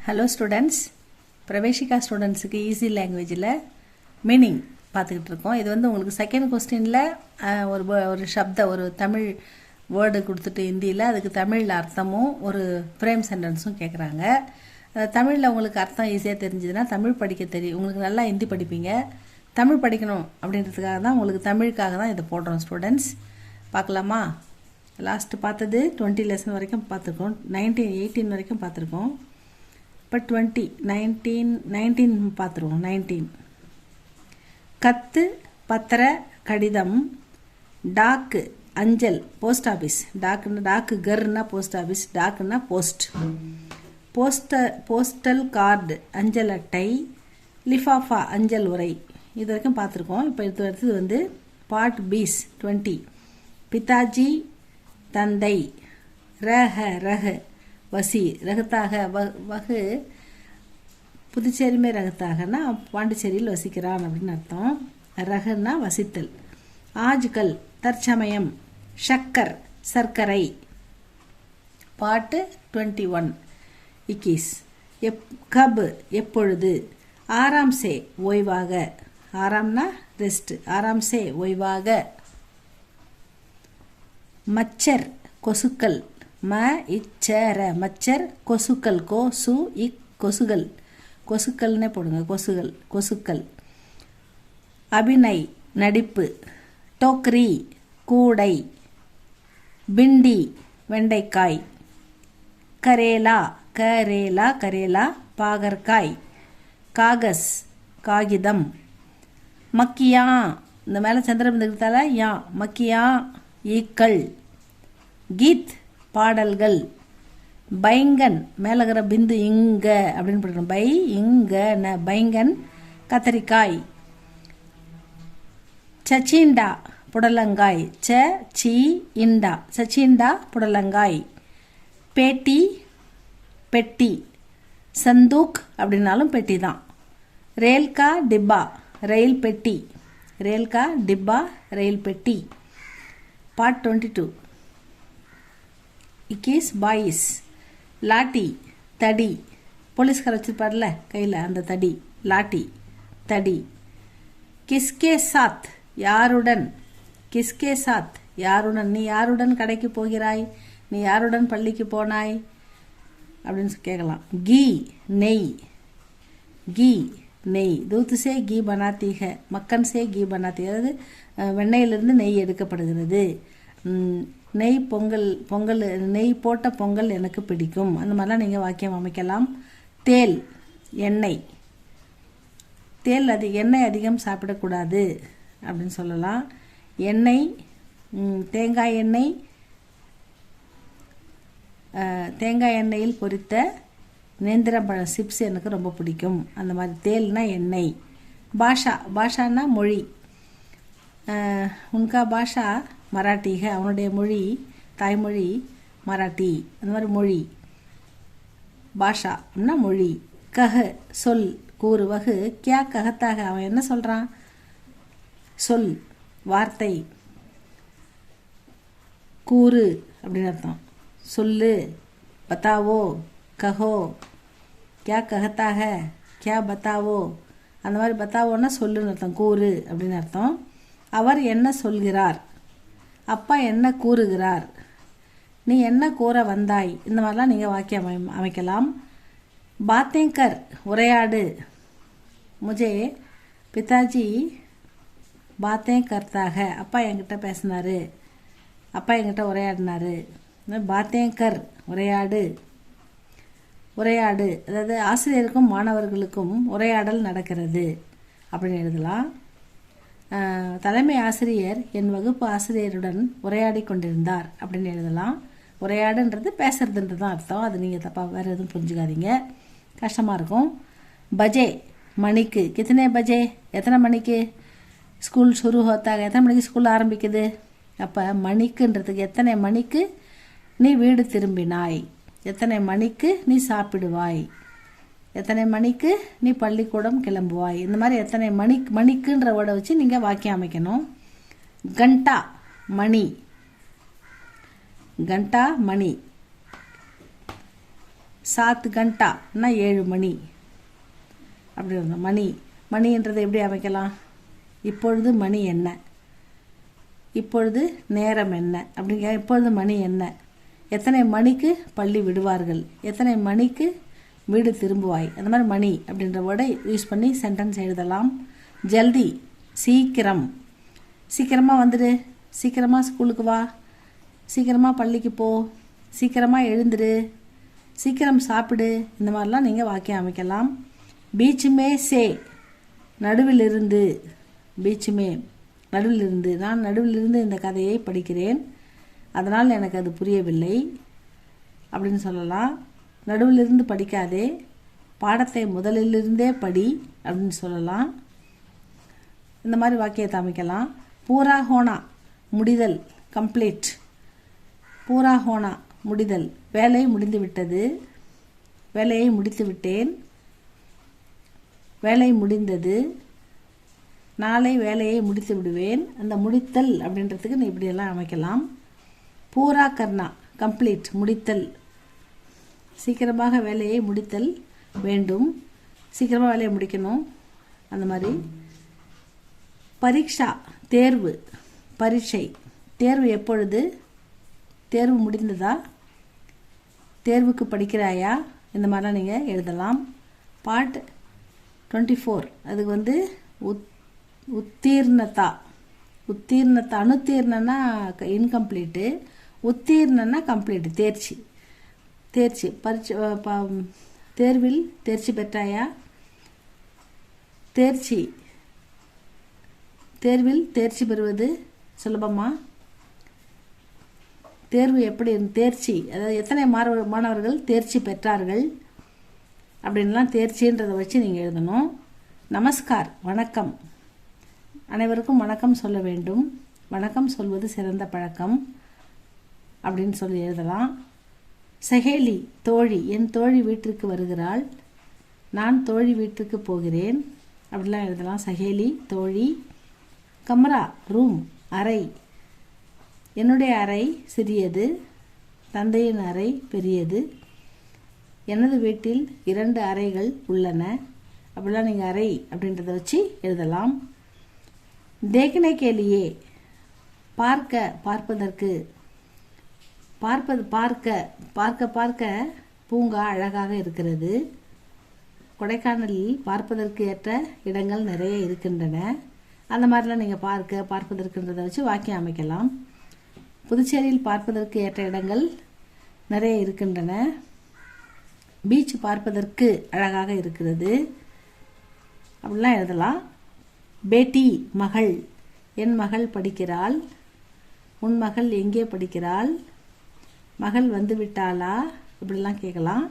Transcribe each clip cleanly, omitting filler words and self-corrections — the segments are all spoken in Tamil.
ஹலோ ஸ்டூடெண்ட்ஸ், பிரவேஷிகா ஸ்டூடெண்ட்ஸுக்கு ஈஸி லாங்குவேஜில் மீனிங் பார்த்துக்கிட்டு இருக்கோம். இது வந்து உங்களுக்கு செகண்ட் கொஸ்டினில் ஒரு ஒரு தமிழ் வேர்டு கொடுத்துட்டு ஹிந்தியில் அதுக்கு தமிழில் அர்த்தமும் ஒரு ஃப்ரேம் சென்டென்ஸும் கேட்குறாங்க. தமிழில் உங்களுக்கு அர்த்தம் ஈஸியாக தெரிஞ்சதுன்னா தமிழ் படிக்க தெரியும். உங்களுக்கு நல்லா ஹிந்தி படிப்பீங்க. தமிழ் படிக்கணும் அப்படின்றதுக்காக தான் உங்களுக்கு தமிழுக்காக தான் இதை போடுறோம் ஸ்டூடெண்ட்ஸ். பார்க்கலாமா? லாஸ்ட்டு பார்த்தது 20 லெசன் வரைக்கும் பார்த்துருக்கோம். 18 வரைக்கும் பார்த்துருக்கோம். இப்போ 19 பார்த்துருவோம். 19 கத்து பத்திர கடிதம், டாக்கு அஞ்சல் போஸ்ட் ஆஃபீஸ். டாக்கு கர்னா போஸ்ட் ஆஃபீஸ், டாக்குன்னா போஸ்ட். போஸ்டல் கார்டு அஞ்சல் அட்டை, லிஃபாஃபா அஞ்சல் உரை. இது வரைக்கும் பார்த்துருக்கோம். இப்போ இது அடுத்தது வந்து பார்ட் பீஸ் 20 பிதாஜி தந்தை, ரஹ வசி ரகத்தாக வகு புதுச்சேரிமே ரகத்தாகனா பாண்டிச்சேரியில் வசிக்கிறான் அப்படின்னு அர்த்தம். ரகன்னா வசித்தல். ஆஜ்கல் தற்சமயம், ஷக்கர் சர்க்கரை. பாட்டு 21 21 கப் எப்பொழுது, ஆராம் சே ஓய்வாக. ஆராம்னா ரெஸ்ட், ஆராம் சே ஓய்வாக. மச்சர் கொசுக்கள், இச்சர மச்சர், கொசுக்கள் கொசுகள், கொசுக்கள்னே போடுங்க, கொசுக்கள். அபிநய் நடிப்பு, டோக்ரி கூடை, பிண்டி வெண்டைக்காய், கரேலா பாகற்காய், காகஸ் காகிதம், மக்கியா இந்த மேலே சந்திரபிந்தத்தால யா மக்கியா ஈக்கள், கீத் பாடல்கள், பைங்கன் மேலகிற பிந்து இங்க அப்படின்னு போட்டுக்கணும். பை இங்க பைங்கன் கத்தரிக்காய், சச்சீண்டா புடலங்காய், சச்சீண்டா புடலங்காய். பெட்டி, சந்தூக் அப்படின்னாலும் பெட்டி தான். ரேல்கா டிப்பா ரயில் பெட்டி, ரேல்கா டிப்பா ரயில் பெட்டி. பார்ட் 22 21 பாய்ஸ், லாட்டி தடி. போலீஸ்கார வச்சுருப்பார்ல கையில் அந்த தடி, லாட்டி தடி. கிஸ்கே சாத் யாருடன், கிஸ்கே சாத் யாருடன், நீ யாருடன் கடைக்கு போகிறாய், நீ யாருடன் பள்ளிக்கு போனாய் அப்படின்னு கேட்கலாம். நெய் दूध से घी बनाती है, மக்கன் से घी बनाती है, அதாவது வெண்ணெயிலிருந்து நெய் எடுக்கப்படுகிறது. நெய் பொங்கல் நெய் போட்ட பொங்கல் எனக்கு பிடிக்கும். அந்த மாதிரிலாம் நீங்கள் வாக்கியம் அமைக்கலாம். தேல் எண்ணெய், எண்ணெய் அதிகம் சாப்பிடக்கூடாது அப்படின்னு சொல்லலாம். எண்ணெய் தேங்காய் எண்ணெயில் பொரித்த நேந்திரம்பழம் சிப்ஸ் எனக்கு ரொம்ப பிடிக்கும். அந்த மாதிரி தேல்னா எண்ணெய். பாஷான்னா மொழி. உன்கா பாஷா மராட்டி ஹே, அவனுடைய மொழி தாய்மொழி மராட்டி. அந்த மாதிரி மொழி. பாஷா அப்படின்னா மொழி. சொல் கூறு. வகு கியா ககத்தாக, அவன் என்ன சொல்கிறான், சொல் வார்த்தை. கூறு அப்படின்னு அர்த்தம். சொல்லு, பத்தாவோ, கஹோ, கியா ககத்தாக, கியா பத்தாவோ. அந்த மாதிரி பத்தாவோன்னா சொல்லுன்னு அர்த்தம், கூறு அப்படின்னு அர்த்தம். அவர் என்ன சொல்கிறார், அப்பா என்ன கூறுகிறார், நீ என்ன கூற வந்தாய். இந்த மாதிரிலாம் நீங்கள் வாக்கியம் அமைக்கலாம். பாத்தேங்கர் உரையாடு. முஜே பிதாஜி பாத்தே கர்த்தாக, அப்பா என்கிட்ட பேசினாரு, அப்பா என்கிட்ட உரையாடினாரு. பாத்தேங்கர் உரையாடு, அதாவது ஆசிரியருக்கும் மாணவர்களுக்கும் உரையாடல் நடக்கிறது அப்படின்னு எழுதலாம். தலைமை ஆசிரியர் என் வகுப்பு ஆசிரியருடன் உரையாடி கொண்டிருந்தார் அப்படின்னு எழுதலாம். உரையாடுன்றது பேசுறதுன்றது தான் அர்த்தம். அது நீங்கள் தப்பாக வேறு எதுவும் புரிஞ்சுக்காதீங்க, கஷ்டமாக இருக்கும். பஜே மணிக்கு, கித்தனை பஜே எத்தனை மணிக்கு ஸ்கூல் சுரு ஹோத்தாக, எத்தனை மணிக்கு ஸ்கூல் ஆரம்பிக்குது. அப்போ மணிக்குன்றதுக்கு எத்தனை மணிக்கு நீ வீடு திரும்பினாய், எத்தனை மணிக்கு நீ சாப்பிடுவாய், எத்தனை மணிக்கு நீ பள்ளிக்கூடம் கிளம்புவாய். இந்த மாதிரி எத்தனை மணிக்குன்ற வேர்டை வச்சு நீங்கள் வாக்கியம் அமைக்கணும். கண்டா மணி, 7 கண்டான்னா 7 மணி. அப்படி வரணும். மணின்றதை எப்படி அமைக்கலாம்? இப்பொழுது மணி என்ன, இப்பொழுது நேரம் என்ன அப்படிங்க. இப்பொழுது மணி என்ன, எத்தனை மணிக்கு பள்ளி விடுவார்கள், எத்தனை மணிக்கு வீடு திரும்புவாய், அந்த மாதிரி மணி அப்படின்ற வேர்டை யூஸ் பண்ணி சென்டென்ஸ் எழுதலாம். ஜல்தி, சீக்கிரம், சீக்கிரமாக வந்துடு, சீக்கிரமாக ஸ்கூலுக்கு வா, சீக்கிரமாக பள்ளிக்கு போ, சீக்கிரமாக எழுந்துரு, சீக்கிரம் சாப்பிடு, இந்த மாதிரிலாம் நீங்கள் வாக்கியம் அமைக்கலாம். பீச்சுமே சே, நடுவிலிருந்து, பீச்சுமே நடுவிலிருந்து, நான் நடுவிலிருந்து இந்த கதையை படிக்கிறேன், அதனால் எனக்கு அது புரியவில்லை அப்படின்னு சொல்லலாம். நடுவிலிருந்து படிக்காதே, பாடத்தை முதலிலிருந்தே படி அப்படின்னு சொல்லலாம். இந்த மாதிரி வாக்கியத்தை அமைக்கலாம். பூரா ஹோனா, முடிதல், கம்ப்ளீட். பூரா ஹோனா, முடிதல், வேலை முடிந்து விட்டது, வேலையை முடித்து விட்டேன், வேலை முடிந்தது, நாளை வேலையை முடித்து விடுவேன். அந்த முடித்தல் அப்படின்றதுக்கு நீ இப்படியெல்லாம் அமைக்கலாம். பூரா கர்னா, கம்ப்ளீட், முடித்தல், சீக்கிரமாக வேலையை முடித்தல் வேண்டும், சீக்கிரமாக வேலையை முடிக்கணும், அந்த மாதிரி. பரீட்சா, தேர்வு, பரீட்சை, தேர்வு எப்பொழுது, தேர்வு முடிந்ததா, தேர்வுக்கு படிக்கிறாயா, இந்த மாதிரிலாம் நீங்கள் எழுதலாம். பார்ட் 24 அதுக்கு உத்தீர்ணத்தா, உத்தீர்ணத்தா, அனுத்தீர்ணன்னா இன்கம்ப்ளீட்டு, உத்தீர்ணன்னா கம்ப்ளீட்டு, தேர்ச்சி, தேர்ச்சி, தேர்வில் தேர்ச்சி பெற்றாயா, தேர்ச்சி, தேர்வில் தேர்ச்சி பெறுவது சுலபமா, தேர்வு எப்படி, தேர்ச்சி, அதாவது எத்தனை மாணவர்கள் தேர்ச்சி பெற்றார்கள் அப்படின்லாம் தேர்ச்சின்றதை வச்சு நீங்கள் எழுதணும். நமஸ்கார், வணக்கம், அனைவருக்கும் வணக்கம் சொல்ல வேண்டும், வணக்கம் சொல்வது சிறந்த பழக்கம் அப்படின்னு சொல்லி எழுதலாம். சஹேலி, தோழி, என் தோழி வீட்டிற்கு வருகிறாள், நான் தோழி வீட்டுக்கு போகிறேன் அப்படிலாம் எழுதலாம். சஹேலி, தோழி. கம்ரா, ரூம், அறை, என்னுடைய அறை சிறியது, தந்தையின் அறை பெரியது, எனது வீட்டில் 2 அறைகள் உள்ளன அப்படிலாம் நீங்கள் அறை அப்படின்றத வச்சு எழுதலாம். தேக்கனே கேலியே, பார்க்க, பார்ப்பதற்கு, பார்க்க பூங்கா அழகாக இருக்கிறது, கொடைக்கானலில் பார்ப்பதற்கு ஏற்ற இடங்கள் நிறைய இருக்கின்றன, அந்த மாதிரிலாம் நீங்கள் பார்ப்பதற்குன்றதை வச்சு வாக்கியம் அமைக்கலாம். புதுச்சேரியில் பார்ப்பதற்கு ஏற்ற இடங்கள் நிறைய இருக்கின்றன, பீச் பார்ப்பதற்கு அழகாக இருக்கிறது அப்படிலாம் எழுதலாம். பேட்டி, மகள், என் மகள் படிக்கிறாள், உன் மகள் எங்கே படிக்கிறாள், மகள் வந்து விட்டாளா, இப்படிலாம் கேட்கலாம்.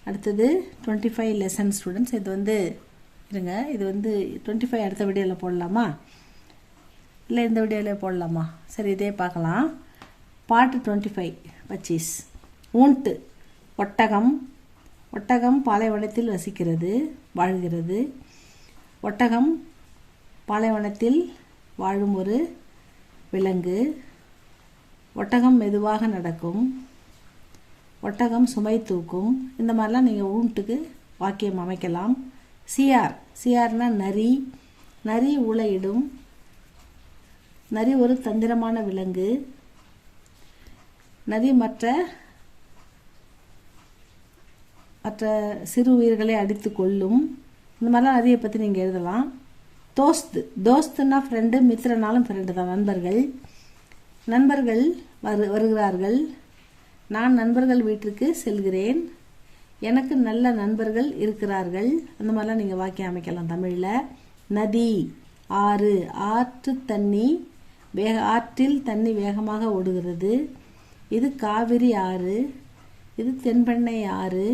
அடுத்தது 25 லெசன் ஸ்டூடெண்ட்ஸ். இது இருங்க, இது 25 அடுத்த வீடியோவில் போடலாமா, இல்லை இந்த வீடியோவில் போடலாமா? சரி, இதே பார்க்கலாம். பார்ட் 25 ஊன்ட்டு, ஒட்டகம், ஒட்டகம் பாலைவனத்தில் வசிக்கிறது, வாழ்கிறது, ஒட்டகம் பாலைவனத்தில் வாழும் ஒரு விலங்கு, ஒட்டகம் மெதுவாக நடக்கும், ஒட்டகம் சுமை தூக்கும், இந்த மாதிரிலாம் நீங்கள் ஊன்ட்டுக்கு வாக்கியம் அமைக்கலாம். சிஆர், சிஆர்னா நரி, நரி ஊளையிடும், நரி ஒரு தந்திரமான விலங்கு, நரி மற்ற சிறு உயிர்களை அடித்து கொள்ளும், இந்த மாதிரிலாம் நரியை பற்றி நீங்கள் எழுதலாம். தோஸ்து, தோஸ்துன்னா ஃப்ரெண்டு, மித்திரனாலும் ஃப்ரெண்டு தான், நண்பர்கள், நண்பர்கள் வருகிறார்கள், நான் நண்பர்கள் வீட்டிற்கு செல்கிறேன், எனக்கு நல்ல நண்பர்கள் இருக்கிறார்கள், அந்த மாதிரிலாம் நீங்கள் வாக்கியம் அமைக்கலாம் தமிழில். நதி, ஆறு, ஆற்றில் தண்ணி வேகமாக ஓடுகிறது, இது காவிரி ஆறு, இது தென்பெண்ணை ஆறு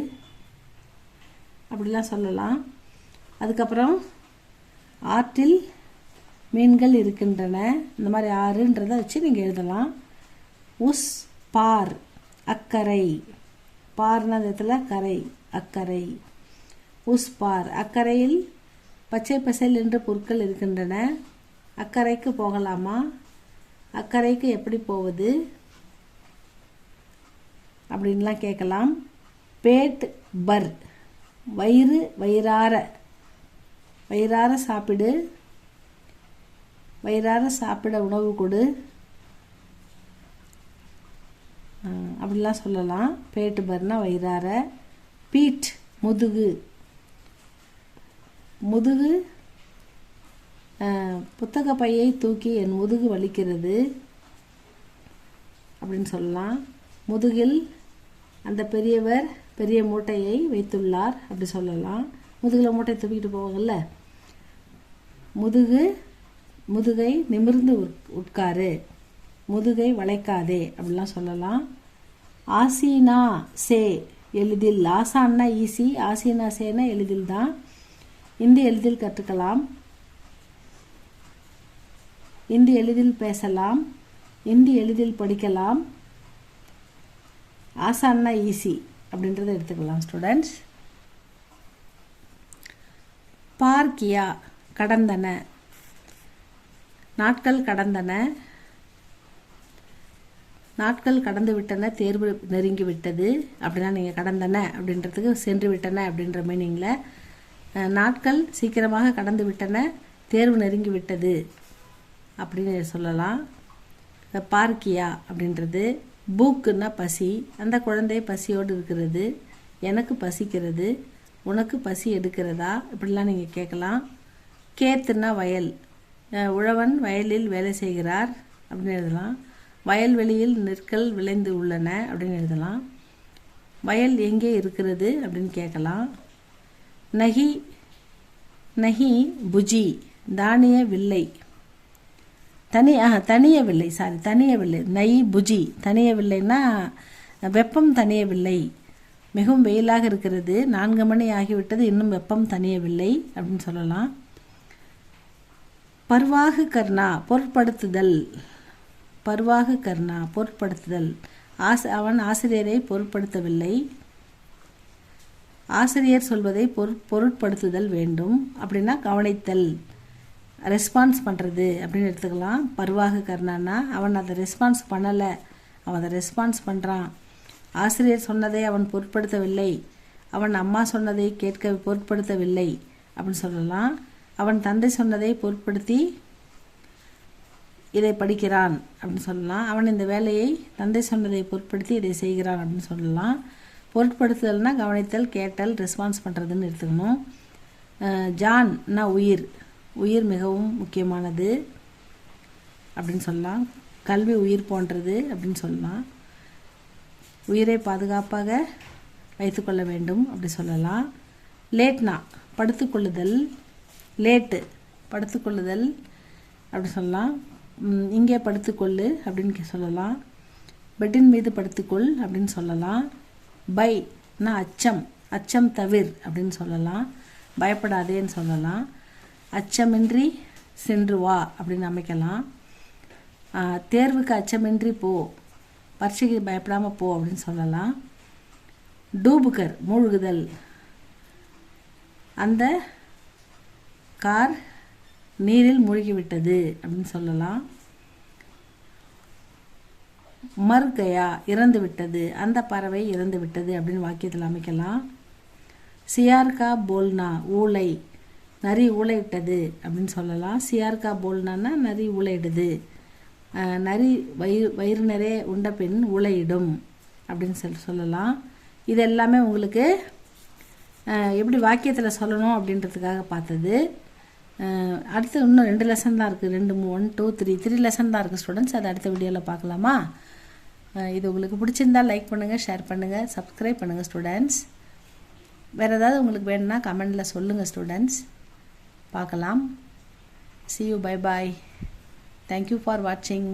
அப்படிலாம் சொல்லலாம். அதுக்கப்புறம் ஆற்றில் மீன்கள் இருக்கின்றன, இந்த மாதிரி ஆறுன்றதை வச்சு நீங்கள் எழுதலாம். உஸ் பார், அக்கறை, பார்னா இடத்துல கரை, அக்கறை, உஸ் பார், அக்கறையில் பச்சை பசேல் என்று பொருட்கள் இருக்கின்றன, அக்கறைக்கு போகலாமா, அக்கறைக்கு எப்படி போவது அப்படின்லாம் கேட்கலாம். பேட் பர், வயிறு வயிறார, வயிறார சாப்பிடு, வயிறார சாப்பிட உணவு கொடு, அப்படிலாம் சொல்லலாம். பேட்டு பர்னா வயிறார. பீட் முதுகு, முதுகு புத்தக பையை தூக்கி என் முதுகு வலிக்கிறது அப்படின்னு சொல்லலாம். முதுகில் அந்த பெரியவர் பெரிய மூட்டையை வைத்துள்ளார் அப்படி சொல்லலாம். முதுகில் மூட்டை தூக்கிட்டு போவாங்கல்ல. முதுகை நிமிர்ந்து உட்காரு, முதுகை வளைக்காதே அப்படிலாம் சொல்லலாம். ஆசீனா சே எளிதில், ஆசான்னா ஈஸி, ஆசீனா சேனா எளிதில் தான். இந்தி எளிதில் கற்றுக்கலாம், இந்தி எளிதில் பேசலாம், இந்தி எளிதில் படிக்கலாம். ஆசான்னா ஈஸி அப்படின்றத எடுத்துக்கலாம் ஸ்டூடெண்ட்ஸ். பார்க்கியா கடந்தன, நாட்கள் கடந்தன, நாட்கள் கடந்து விட்டன, தேர்வு நெருங்கி விட்டது அப்படின்னா நீங்கள் கடந்தன அப்படின்றதுக்கு சென்று விட்டன அப்படின்ற மீனிங்கில் நாட்கள் சீக்கிரமாக கடந்து விட்டன, தேர்வு நெருங்கி விட்டது அப்படின்னு சொல்லலாம். பார்க்கியா அப்படின்றது. பூக்குன்னா பசி, அந்த குழந்தை பசியோடு இருக்கிறது, எனக்கு பசிக்கிறது, உனக்கு பசி எடுக்கிறதா இப்படிலாம் நீங்கள் கேட்கலாம். கேத்துன்னா வயல், உழவன் வயலில் வேலை செய்கிறார் அப்படின்னு எழுதலாம். வயல்வெளியில் நெற்கள் விளைந்து உள்ளன அப்படின்னு எழுதலாம். வயல் எங்கே இருக்கிறது அப்படின்னு கேட்கலாம். நகி நகி புஜி தானிய வில்லை, தனியவில்லை, தனியவில்லை. நை புஜி தனியவில்லைன்னா வெப்பம் தனியவில்லை, மிகவும் வெயிலாக இருக்கிறது, 4 மணி ஆகிவிட்டது, இன்னும் வெப்பம் தனியவில்லை அப்படின்னு சொல்லலாம். பர்வாகு கர்ணா பொருட்படுத்துதல், பர்வாகு கர்ணா பொருட்படுத்துதல். அவன் ஆசிரியரை பொருட்படுத்தவில்லை, ஆசிரியர் சொல்வதை பொருட்படுத்துதல் வேண்டும் அப்படின்னா கவனித்தல், ரெஸ்பான்ஸ் பண்ணுறது அப்படின்னு எடுத்துக்கலாம். பர்வாகு கர்ணான்னா அவன் அதை ரெஸ்பான்ஸ் பண்ணலை, அவன் அதை ரெஸ்பான்ஸ் பண்ணுறான். ஆசிரியர் சொன்னதை அவன் பொருட்படுத்தவில்லை, அவன் அம்மா சொன்னதை கேட்க பொருட்படுத்தவில்லை அப்படின்னு சொல்லலாம். அவன் தந்தை சொன்னதை பொருட்படுத்தி இதை படிக்கிறான் அப்படின்னு சொல்லலாம். அவன் இந்த வேலையை தந்தை சொன்னதை பொருட்படுத்தி இதை செய்கிறான் அப்படின்னு சொல்லலாம். பொருட்படுத்துதல்னா கவனித்தல், கேட்டல், ரெஸ்பான்ஸ் பண்ணுறதுன்னு எடுத்துக்கணும். ஜான்னா உயிர், உயிர் மிகவும் முக்கியமானது அப்படின்னு சொல்லலாம். கல்வி உயிர் போன்றது அப்படின்னு சொல்லலாம். உயிரை பாதுகாப்பாக வைத்துக்கொள்ள வேண்டும் அப்படி சொல்லலாம். லேட்னா படுத்துக்கொள்ளுதல், லேட்டு படுத்துக்கொள்ளுதல் அப்படி சொல்லலாம். இங்கே படுத்துக்கொள்ளு அப்படின்னு சொல்லலாம். பெட்டின் மீது படுத்துக்கொள் அப்படின்னு சொல்லலாம். பைனா அச்சம், அச்சம் தவிர் அப்படின்னு சொல்லலாம். பயப்படாதேன்னு சொல்லலாம். அச்சமின்றி சென்று வா அப்படின்னு அமைக்கலாம். தேர்வுக்கு அச்சமின்றி போ, பரீட்சைக்கு பயப்படாமல் போ அப்படின்னு சொல்லலாம். டூபுகர் மூழ்குதல், அந்த கார் நீரில் மூழ்கிவிட்டது அப்படின்னு சொல்லலாம். மர்கயா இறந்து விட்டது, அந்த பறவை இறந்து விட்டது அப்படின்னு வாக்கியத்தில் அமைக்கலாம். சியார்கா போல்னா ஊளை, நரி ஊளையிட்டது அப்படின்னு சொல்லலாம். சியார்கா போல்னான்னா நரி ஊளையிடுது, நரி வயிறு நிறைய உண்ட பெண் ஊளையிடும் அப்படின்னு சொல்லலாம். இது எல்லாமே உங்களுக்கு எப்படி வாக்கியத்தில் சொல்லணும் அப்படின்றதுக்காக பார்த்தது. அடுத்து இன்னும் 2 லெசன் தான் இருக்குது, 1, 2, 3 லெசன் தான் இருக்குது ஸ்டூடெண்ட்ஸ். அதை அடுத்த வீடியோவில் பார்க்கலாமா? இது உங்களுக்கு பிடிச்சிருந்தால் லைக் பண்ணுங்கள், ஷேர் பண்ணுங்கள், சப்ஸ்கிரைப் பண்ணுங்கள் ஸ்டூடெண்ட்ஸ். வேறு ஏதாவது உங்களுக்கு வேணும்னா கமெண்டில் சொல்லுங்கள் ஸ்டூடெண்ட்ஸ். பார்க்கலாம். See you, bye bye. Thank you for watching.